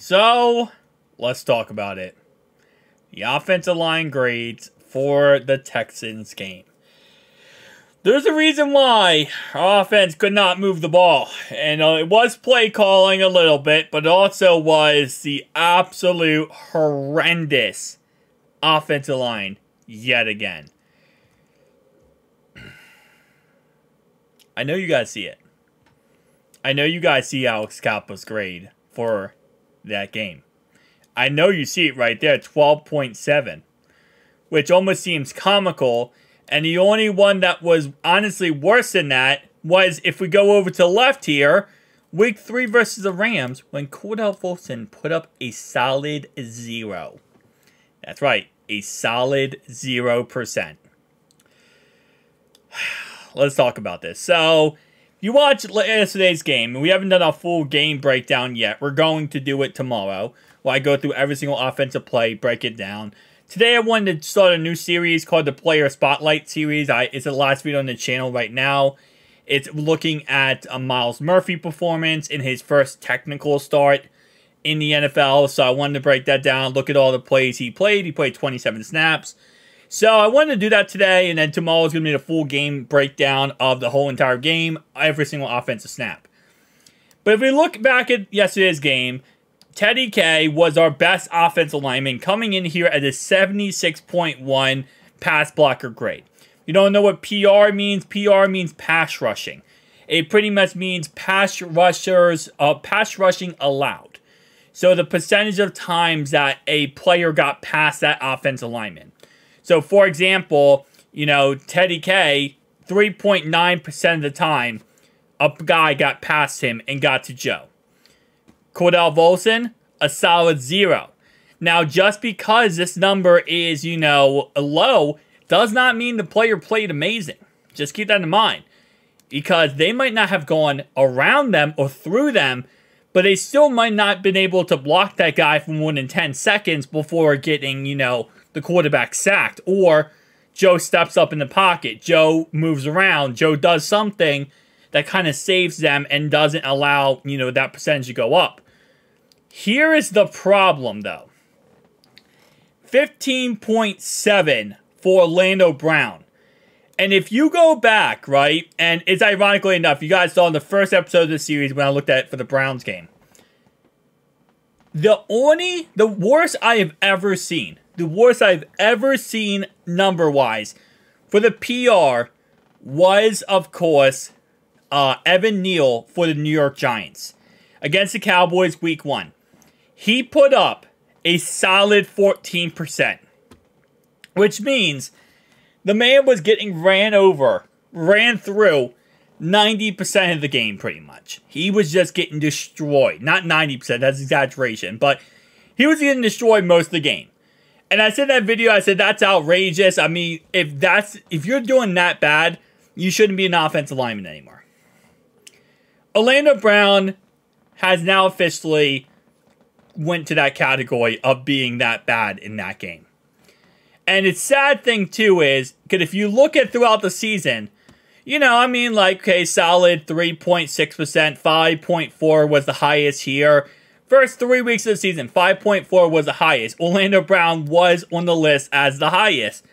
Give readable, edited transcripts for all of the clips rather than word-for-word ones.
So, let's talk about it. The offensive line grades for the Texans game. There's a reason why our offense could not move the ball. And it was play calling a little bit, but it also was the absolute horrendous offensive line yet again. I know you guys see it. I know you guys see Alex Capa's grade for that game. I know you see it right there, 12.7, which almost seems comical. And the only one that was honestly worse than that was, if we go over to the left here, Week 3 versus the Rams, when Cordell Volson put up a solid 0. That's right, a solid 0%. Let's talk about this. So, you watch yesterday's game, and we haven't done a full game breakdown yet. We're going to do it tomorrow, where I go through every single offensive play, break it down. Today, I wanted to start a new series called the Player Spotlight Series. It's the last video on the channel right now. It's looking at a Myles Murphy performance in his first technical start in the NFL. So I wanted to break that down, look at all the plays he played. He played 27 snaps. So I wanted to do that today, and then tomorrow is going to be the full game breakdown of the whole entire game, every single offensive snap. But if we look back at yesterday's game, Teddy K was our best offensive lineman, coming in here at a 76.1 pass blocker grade. You don't know what PR means? PR means pass rushing. It pretty much means pass rushing allowed. So the percentage of times that a player got past that offensive lineman. So, for example, Teddy K, 3.9% of the time, a guy got past him and got to Joe. Cordell Volson, a solid 0. Now, just because this number is, low, does not mean the player played amazing. Just keep that in mind. Because they might not have gone around them or through them, but they still might not have been able to block that guy for more than 10 seconds before getting, the quarterback sacked. Or Joe steps up in the pocket. Joe moves around. Joe does something that kind of saves them and doesn't allow, that percentage to go up. Here is the problem, though. 15.7 for Orlando Brown. And if you go back, right, and it's ironically enough, you guys saw in the first episode of the series when I looked at it for the Browns game. The worst I have ever seen, number-wise, for the PR was, of course, Evan Neal for the New York Giants against the Cowboys Week 1. He put up a solid 14%, which means the man was getting ran through 90% of the game pretty much. He was just getting destroyed. Not 90%, that's exaggeration, but he was getting destroyed most of the game. And I said in that video, I said, that's outrageous. I mean, if you're doing that bad, you shouldn't be an offensive lineman anymore. Orlando Brown has now officially went to that category of being that bad in that game. And its sad thing, too, is, because if you look at throughout the season, okay, solid 3.6%, 5.4 was the highest here. First 3 weeks of the season, 5.4 was the highest. Orlando Brown was on the list as the highest,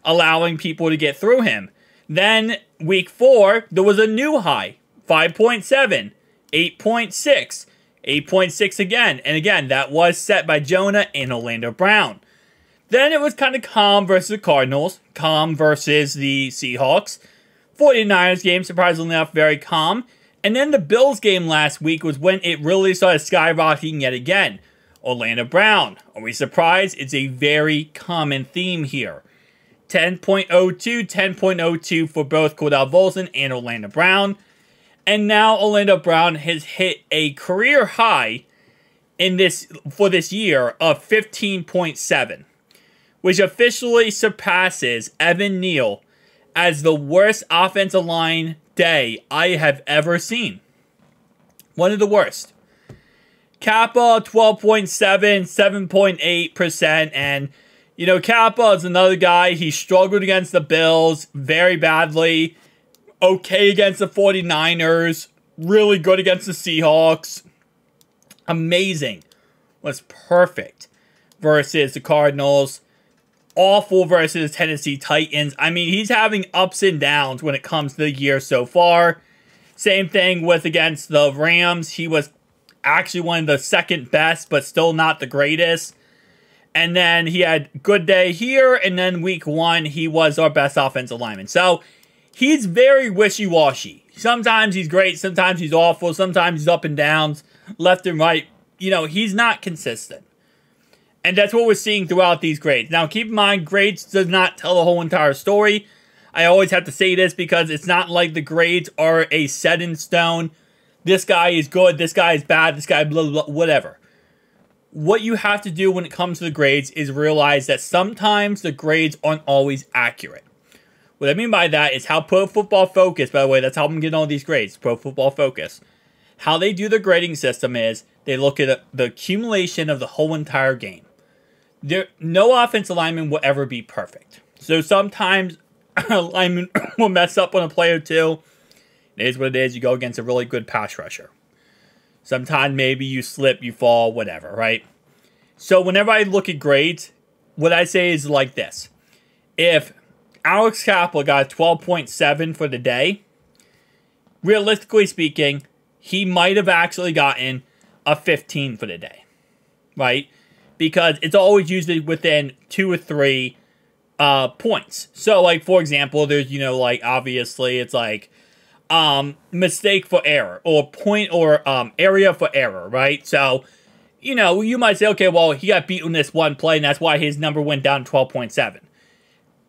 allowing people to get through him. Then, week 4, there was a new high, 5.7, 8.6, 8.6 again. And again, that was set by Jonah and Orlando Brown. Then it was kind of calm versus the Cardinals, calm versus the Seahawks. 49ers game, surprisingly enough, very calm. And then the Bills game last week was when it really started skyrocketing yet again. Orlando Brown. Are we surprised? It's a very common theme here. 10.02, 10.02 for both Cordell Volson and Orlando Brown. And now Orlando Brown has hit a career high for this year of 15.7. Which officially surpasses Evan Neal as the worst offensive line day I have ever seen. One of the worst. Kappa, 12.7, 7.8%, and, Kappa is another guy. He struggled against the Bills very badly. Okay against the 49ers. Really good against the Seahawks. Amazing. was perfect versus the Cardinals. Awful versus Tennessee Titans. I mean, he's having ups and downs when it comes to the year so far. Same thing with against the Rams. He was actually one of the second best, but still not the greatest. And then he had good day here, and then week 1, he was our best offensive lineman. So, he's very wishy-washy. Sometimes he's great, sometimes he's awful, sometimes he's up and downs, left and right. You know, he's not consistent. And that's what we're seeing throughout these grades. Now, keep in mind, grades does not tell the whole entire story. I always have to say this because it's not like the grades are a set in stone. This guy is good, this guy is bad, this guy blah, blah, blah, whatever. What you have to do when it comes to the grades is realize that sometimes the grades aren't always accurate. What I mean by that is how Pro Football Focus, by the way, that's how I'm getting all these grades, Pro Football Focus. How they do the grading system is they look at the accumulation of the whole entire game. No offensive lineman will ever be perfect. So sometimes a lineman will mess up on a play or two. It is what it is. You go against a really good pass rusher. Sometimes maybe you slip, you fall, whatever, right? So whenever I look at grades, what I say is like this. If Alex Cappa got a 12.7 for the day, realistically speaking, he might have actually gotten a 15 for the day, right? Because it's always usually within 2 or 3 points. So, like, for example, there's, you know, like, obviously, it's like, mistake for error, or point, or, area for error, right? So, you know, you might say, okay, well, he got beat on this one play, and that's why his number went down to 12.7.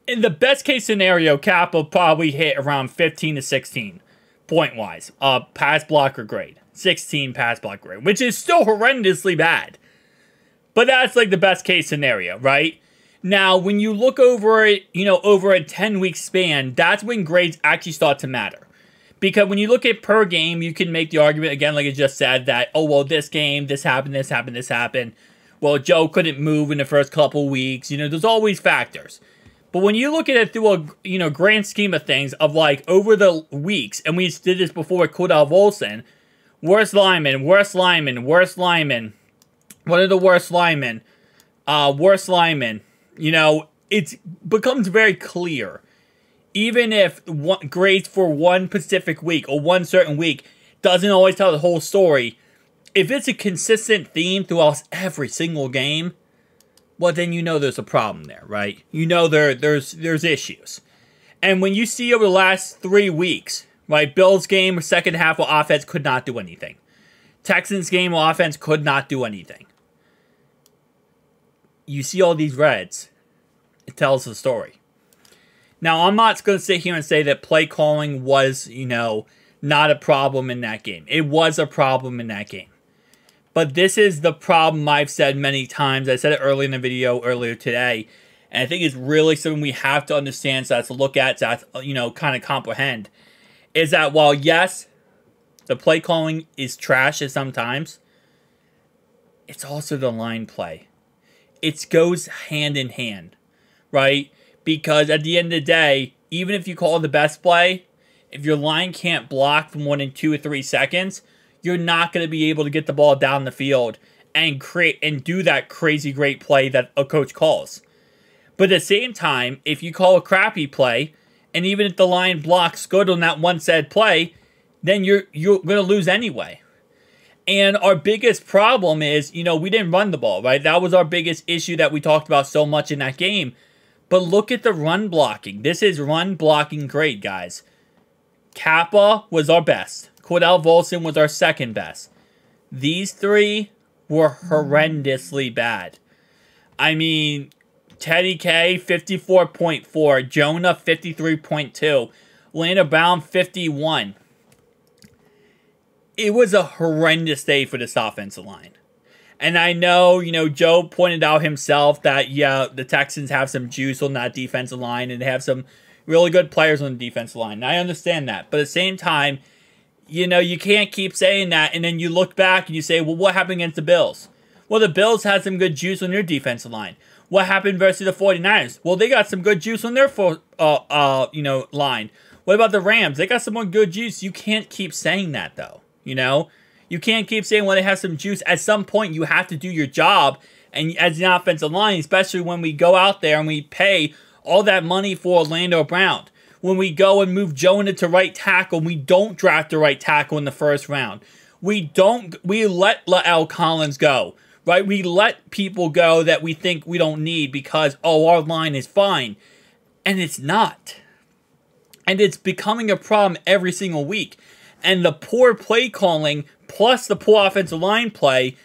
In the best case scenario, Kappa probably hit around 15 to 16, point-wise, pass blocker grade. 16 pass block grade, which is still horrendously bad. But that's like the best case scenario, right? Now, when you look over it, you know, over a 10-week span, that's when grades actually start to matter. Because when you look at per game, you can make the argument, again, like I just said, that, oh, well, this game, this happened, this happened, this happened. Well, Joe couldn't move in the first couple weeks. You know, there's always factors. But when you look at it through a, you know, grand scheme of things, of like over the weeks, and we did this before with Cordell Volson, worst lineman, worst lineman, worst lineman. One of the worst linemen, you know, it becomes very clear. Even if grades for one specific week or one certain week doesn't always tell the whole story, if it's a consistent theme throughout every single game, well, then you know there's a problem there, right? You know there's issues. And when you see over the last 3 weeks, right, Bills game, second half of offense could not do anything. Texans game, offense could not do anything. You see all these reds, it tells the story. Now, I'm not going to sit here and say that play calling was, you know, not a problem in that game. It was a problem in that game. But this is the problem I've said many times. I said it earlier in the video earlier today. And I think it's really something we have to understand, so that's to look at, so that's, you know, kind of comprehend. Is that while, yes, the play calling is trash at sometimes, it's also the line play. It goes hand in hand, right? Because at the end of the day, even if you call the best play, if your line can't block for more than 2 or 3 seconds, you're not going to be able to get the ball down the field and create and do that crazy great play that a coach calls. But at the same time, if you call a crappy play, and even if the line blocks good on that one said play, then you're going to lose anyway. And our biggest problem is, you know, we didn't run the ball, right? That was our biggest issue that we talked about so much in that game. But look at the run blocking. This is run blocking great, guys. Kappa was our best. Cordell Volson was our second best. These 3 were horrendously bad. I mean, Teddy K, 54.4. Jonah, 53.2. Lana Brown, 51. It was a horrendous day for this offensive line. And I know, you know, Joe pointed out himself that, yeah, the Texans have some juice on that defensive line and they have some really good players on the defensive line. And I understand that. But at the same time, you know, you can't keep saying that and then you look back and you say, well, what happened against the Bills? Well, the Bills had some good juice on their defensive line. What happened versus the 49ers? Well, they got some good juice on their line. What about the Rams? They got some more good juice. You can't keep saying that, though. You know, You can't keep saying, well, they have some juice. At some point, you have to do your job. And as an offensive line, especially when we go out there and we pay all that money for Orlando Brown. When we go and move Jonah to right tackle, we don't draft the right tackle in the first round. We let La'el Collins go, right? We let people go that we think we don't need because, oh, our line is fine. And it's not. And it's becoming a problem every single week. And the poor play calling plus the poor offensive line play,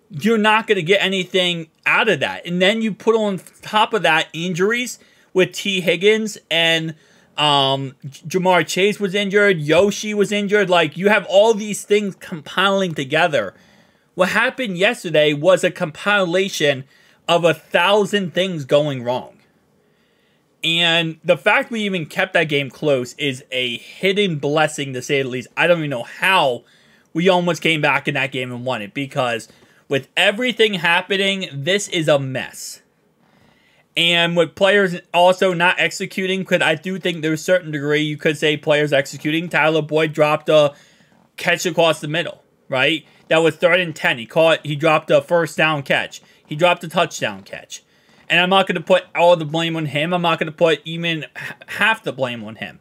you're not going to get anything out of that. And then you put on top of that injuries with T. Higgins and Jamar Chase was injured. Yoshi was injured. Like, you have all these things compiling together. What happened yesterday was a compilation of 1,000 things going wrong. And the fact we even kept that game close is a hidden blessing, to say the least. I don't even know how we almost came back in that game and won it. Because with everything happening, this is a mess. And with players also not executing, because I do think there's a certain degree you could say players executing. Tyler Boyd dropped a catch across the middle, right? That was 3rd and 10. He dropped a first down catch. He dropped a touchdown catch. And I'm not going to put all the blame on him. I'm not going to put even half the blame on him.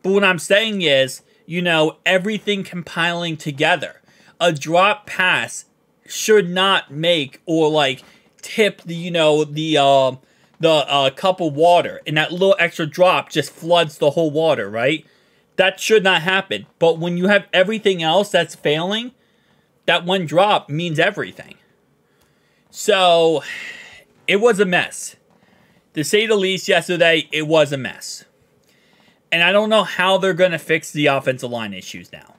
But what I'm saying is, you know, everything compiling together. A drop pass should not make or, like, tip the, you know, the cup of water. And that little extra drop just floods the whole water, right? That should not happen. But when you have everything else that's failing, that one drop means everything. So it was a mess. To say the least, yesterday, it was a mess. And I don't know how they're going to fix the offensive line issues now.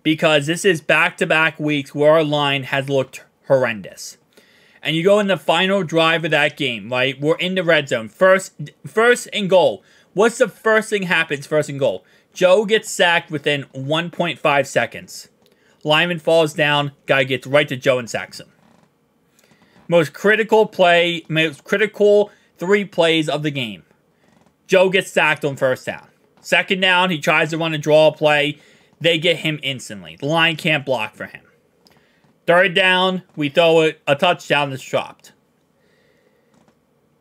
Because this is back-to-back weeks where our line has looked horrendous. And you go in the final drive of that game, right? We're in the red zone. First and goal. What's the first thing happens first and goal? Joe gets sacked within 1.5 seconds. Lineman falls down. Guy gets right to Joe and sacks him. Most critical 3 plays of the game. Joe gets sacked on first down. Second down, he tries to run a draw play. They get him instantly. The line can't block for him. Third down, we throw a touchdown that's dropped.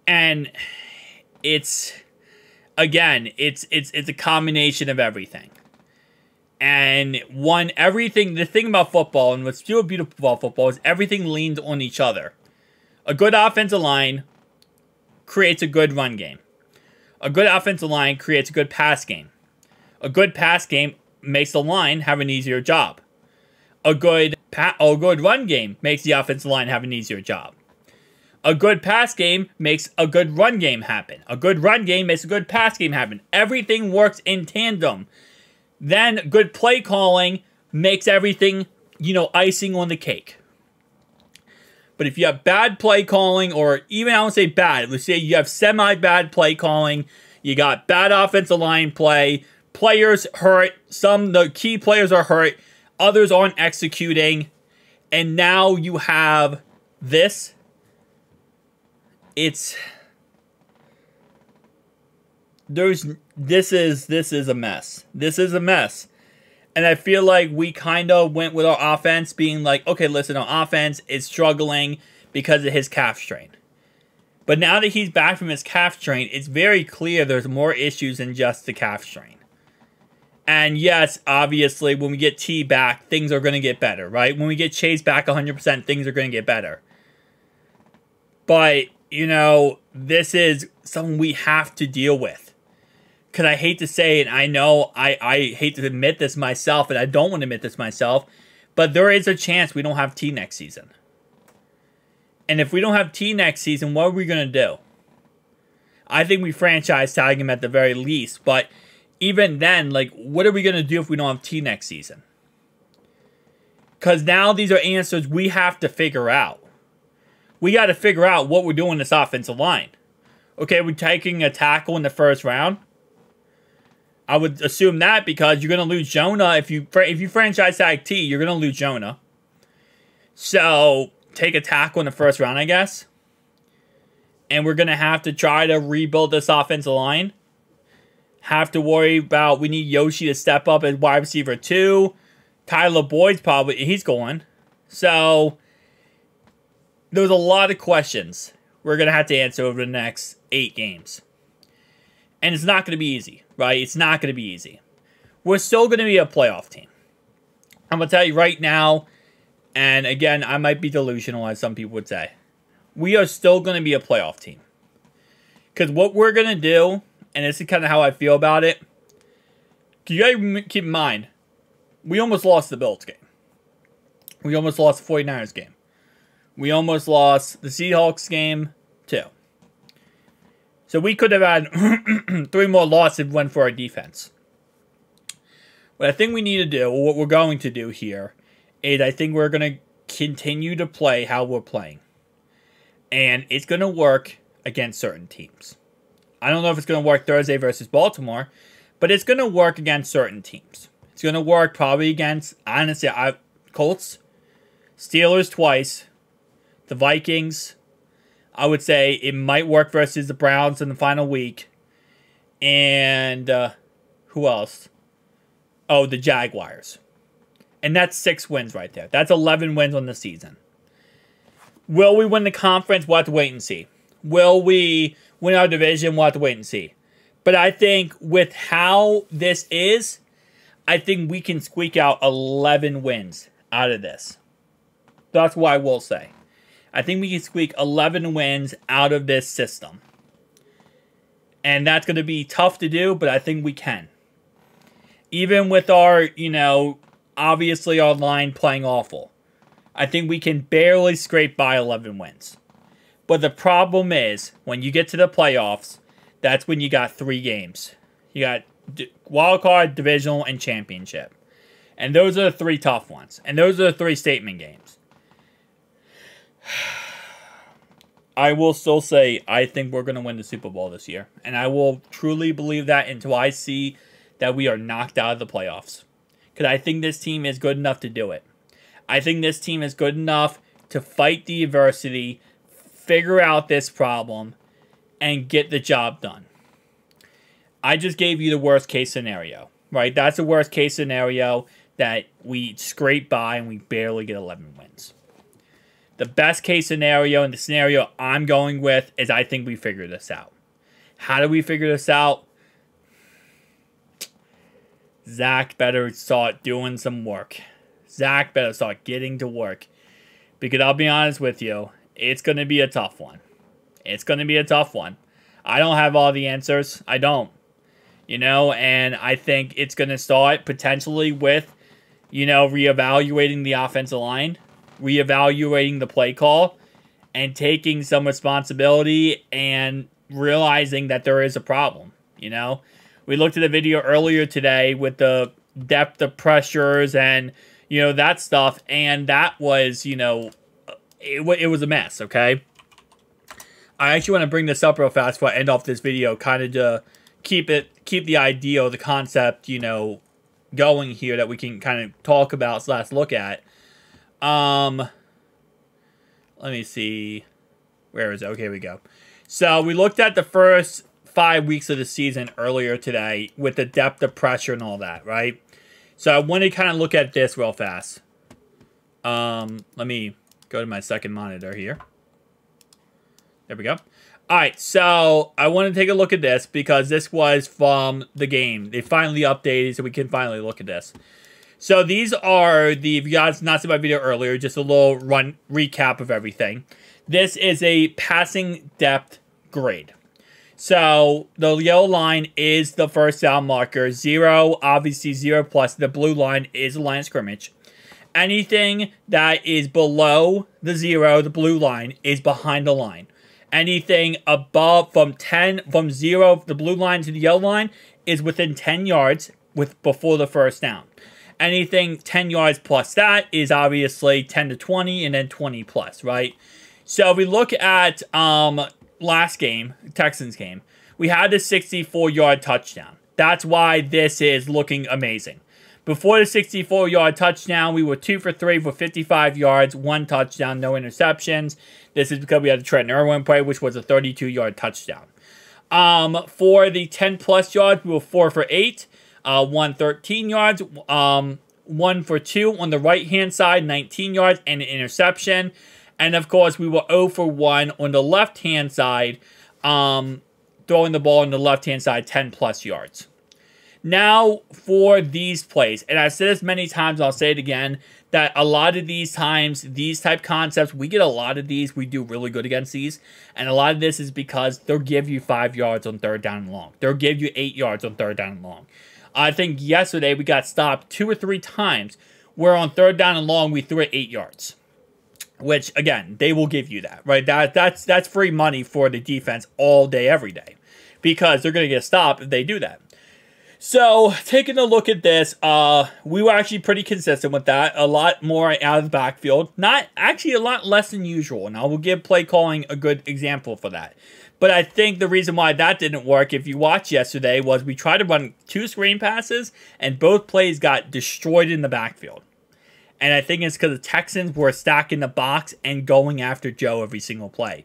And it's a combination of everything. And the thing about football, and what's still beautiful about football, is everything leans on each other. A good offensive line creates a good run game. A good offensive line creates a good pass game. A good pass game makes the line have an easier job. A good run game makes the offensive line have an easier job. A good pass game makes a good run game happen. A good run game makes a good pass game happen. Everything works in tandem. Then good play calling makes everything, you know, icing on the cake. But if you have bad play calling, or even I won't say bad, let's say you have semi-bad play calling, you got bad offensive line play, players hurt, the key players are hurt, others aren't executing, and now you have this. This is a mess. This is a mess. And I feel like we kind of went with our offense being like, okay, listen, our offense is struggling because of his calf strain. But now that he's back from his calf strain, it's very clear there's more issues than just the calf strain. And yes, obviously, when we get T back, things are going to get better, right? When we get Chase back 100%, things are going to get better. But, you know, this is something we have to deal with. Because I hate to say it, I know I hate to admit this myself, and I don't want to admit this myself, but there is a chance we don't have T next season. And if we don't have T next season, what are we going to do? I think we franchise tag him at the very least, but even then, like, what are we going to do if we don't have T next season? Because now these are answers we have to figure out. We got to figure out what we're doing in this offensive line. Okay, we're taking a tackle in the first round. I would assume that because you're going to lose Jonah. If you franchise tag T, you're going to lose Jonah. So, take a tackle in the first round, I guess. And we're going to have to try to rebuild this offensive line. Have to worry about, we need Yoshi to step up as wide receiver 2. Tyler Boyd's he's going. So, there's a lot of questions we're going to have to answer over the next 8 games. And it's not going to be easy, right? It's not going to be easy. We're still going to be a playoff team. I'm going to tell you right now, and again, I might be delusional, as some people would say. We are still going to be a playoff team. Because what we're going to do, and this is kind of how I feel about it, you guys keep in mind, we almost lost the Bills game. We almost lost the 49ers game. We almost lost the Seahawks game, too. So we could have had 3 more losses if it went for our defense. What I think we need to do, or what we're going to do here, is I think we're going to continue to play how we're playing. And it's going to work against certain teams. I don't know if it's going to work Thursday versus Baltimore, but it's going to work against certain teams. It's going to work probably against, honestly, Colts, Steelers twice, the Vikings. I would say it might work versus the Browns in the final week. And who else? Oh, the Jaguars. And that's 6 wins right there. That's 11 wins on the season. Will we win the conference? We'll have to wait and see. Will we win our division? We'll have to wait and see. But I think with how this is, I think we can squeak out 11 wins out of this. That's what I will say. I think we can squeak 11 wins out of this system. And that's going to be tough to do, but I think we can. Even with our, obviously our line playing awful. I think we can barely scrape by 11 wins. But the problem is, when you get to the playoffs, that's when you got 3 games. You got wild card, divisional, and championship. And those are the 3 tough ones. And those are the 3 statement games. I will still say I think we're going to win the Super Bowl this year. And I will truly believe that until I see that we are knocked out of the playoffs. Because I think this team is good enough to do it. I think this team is good enough to fight the adversity, figure out this problem, and get the job done. I just gave you the worst case scenario, right? That's the worst case scenario, that we scrape by and we barely get 11 wins. The best case scenario, and the scenario I'm going with, is I think we figure this out. How do we figure this out? Zach better start doing some work. Zach better start getting to work. Because I'll be honest with you, it's going to be a tough one. It's going to be a tough one. I don't have all the answers. I don't. And I think it's going to start potentially with, reevaluating the offensive line, reevaluating the play call, and taking some responsibility and realizing that there is a problem, We looked at a video earlier today with the depth of pressures and, that stuff, and that was, it was a mess, okay? I actually want to bring this up real fast before I end off this video, kind of to keep the idea, the concept, going here that we can kind of talk about / look at. Let me see. Where is it? Okay, here we go. So we looked at the first 5 weeks of the season earlier today with the depth of pressure and all that, right? So I want to kind of look at this real fast. Let me go to my second monitor here. There we go. All right, so I want to take a look at this because this was from the game. They finally updated, so we can finally look at this. So these are if you guys not seen my video earlier, just a little recap of everything. This is a passing depth grade. So the yellow line is the first down marker. 0, obviously 0 plus. The blue line is the line of scrimmage. Anything that is below the 0, the blue line, is behind the line. Anything above from 0, the blue line to the yellow line, is within 10 yards before the first down. Anything 10 yards plus that is obviously 10 to 20 and then 20 plus, right? So if we look at last game, Texans game, we had the 64-yard touchdown. That's why this is looking amazing. Before the 64-yard touchdown, we were 2 for 3 for 55 yards, 1 touchdown, no interceptions. This is because we had the Trent Irwin play, which was a 32-yard touchdown. For the 10-plus yards, we were 4 for 8, 113 yards, 1 for 2 on the right-hand side, 19 yards and an interception. And, of course, we were 0 for 1 on the left-hand side, throwing the ball on the left-hand side, 10-plus yards. Now, for these plays, and I've said this many times, I'll say it again, that a lot of these times, these type concepts, we get a lot of these, we do really good against these, and a lot of this is because they'll give you 5 yards on 3rd down and long. They'll give you 8 yards on 3rd down and long. I think yesterday we got stopped 2 or 3 times where on 3rd down and long we threw it 8 yards. Which, again, they will give you that, right? That's free money for the defense all day, every day. Because they're going to get stopped if they do that. So, taking a look at this, we were actually pretty consistent with that. A lot more out of the backfield. Not, actually a lot less than usual. And I will give play calling a good example for that. But I think the reason why that didn't work, if you watched yesterday, was we tried to run 2 screen passes, and both plays got destroyed in the backfield. And I think it's because the Texans were stacking the box and going after Joe every single play.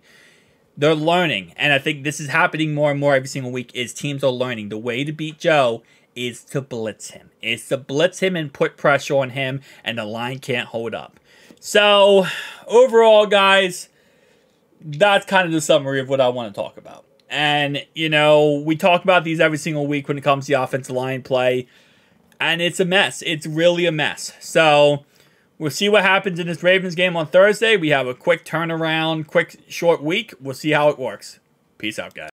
They're learning, and I think this is happening more and more every single week, is teams are learning. The way to beat Joe is to blitz him. It's to blitz him and put pressure on him, and the line can't hold up. So, overall, guys, that's kind of the summary of what I want to talk about. And, you know, we talk about these every single week when it comes to the offensive line play, and it's a mess. It's really a mess. So, we'll see what happens in this Ravens game on Thursday. We have a quick turnaround, quick, short week. We'll see how it works. Peace out, guys.